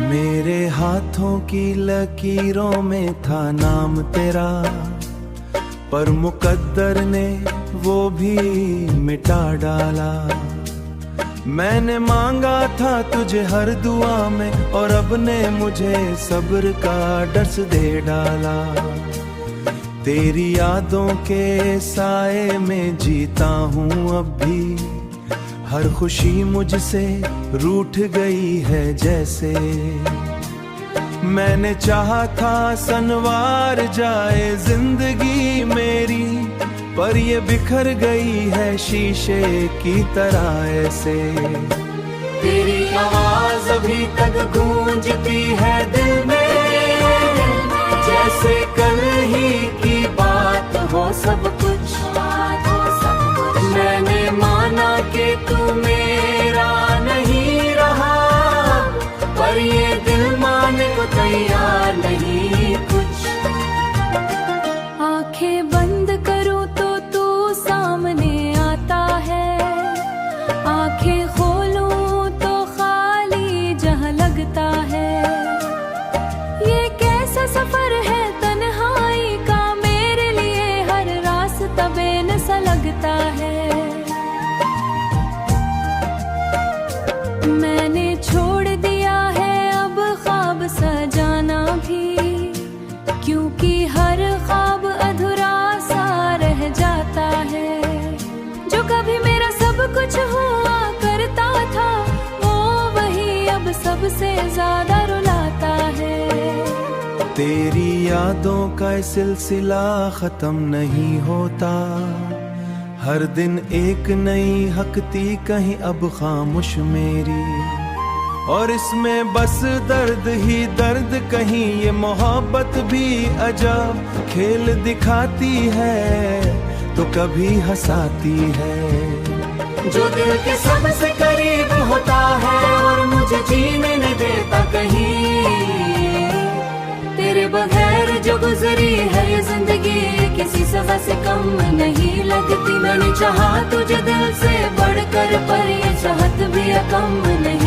मेरे हाथों की लकीरों में था नाम तेरा, पर मुकद्दर ने वो भी मिटा डाला। मैंने मांगा था तुझे हर दुआ में, और अब ने मुझे सब्र का दर्स दे डाला। तेरी यादों के साए में जीता हूँ अब भी, हर खुशी मुझसे रूठ गई है जैसे। मैंने चाहा था संवार जाए जिंदगी मेरी, पर ये बिखर गई है शीशे की तरह ऐसे। तेरी आवाज अभी तक गूंजती है दिल में, जैसे कल ही की बात हो सब कुछ। मैंने माना कि तू मेरा नहीं रहा, पर ये दिल मानने को तैयार नहीं कुछ। आंखें बंद करूं तो तू सामने आता है, आंखें खोलूं तो खाली जहां लगता है। ये कैसा सफर है तन्हाई का, मेरे लिए हर रास्ता बेनसा लगता है। मैंने छोड़ दिया है अब ख्वाब सजाना भी, क्योंकि हर ख्वाब अधूरा सा रह जाता है। जो कभी मेरा सब कुछ हुआ करता था, वो वही अब सबसे ज्यादा रुलाता है। तेरी यादों का सिलसिला खत्म नहीं होता, हर दिन एक नई हकती कहीं अब खामोश मेरी। और इसमें बस दर्द ही दर्द, कहीं ये मोहब्बत भी अजब खेल दिखाती है तो कभी हंसाती है। जो दिल के सबसे करीब होता है और मुझे जीने नहीं देता कहीं, तेरे बगैर जो गुजरी है ये जिंदगी किसी सजा से कम नहीं लगती। मैंने चाहा तुझे दिल से बढ़कर, पर ये चाहत भी कम नहीं।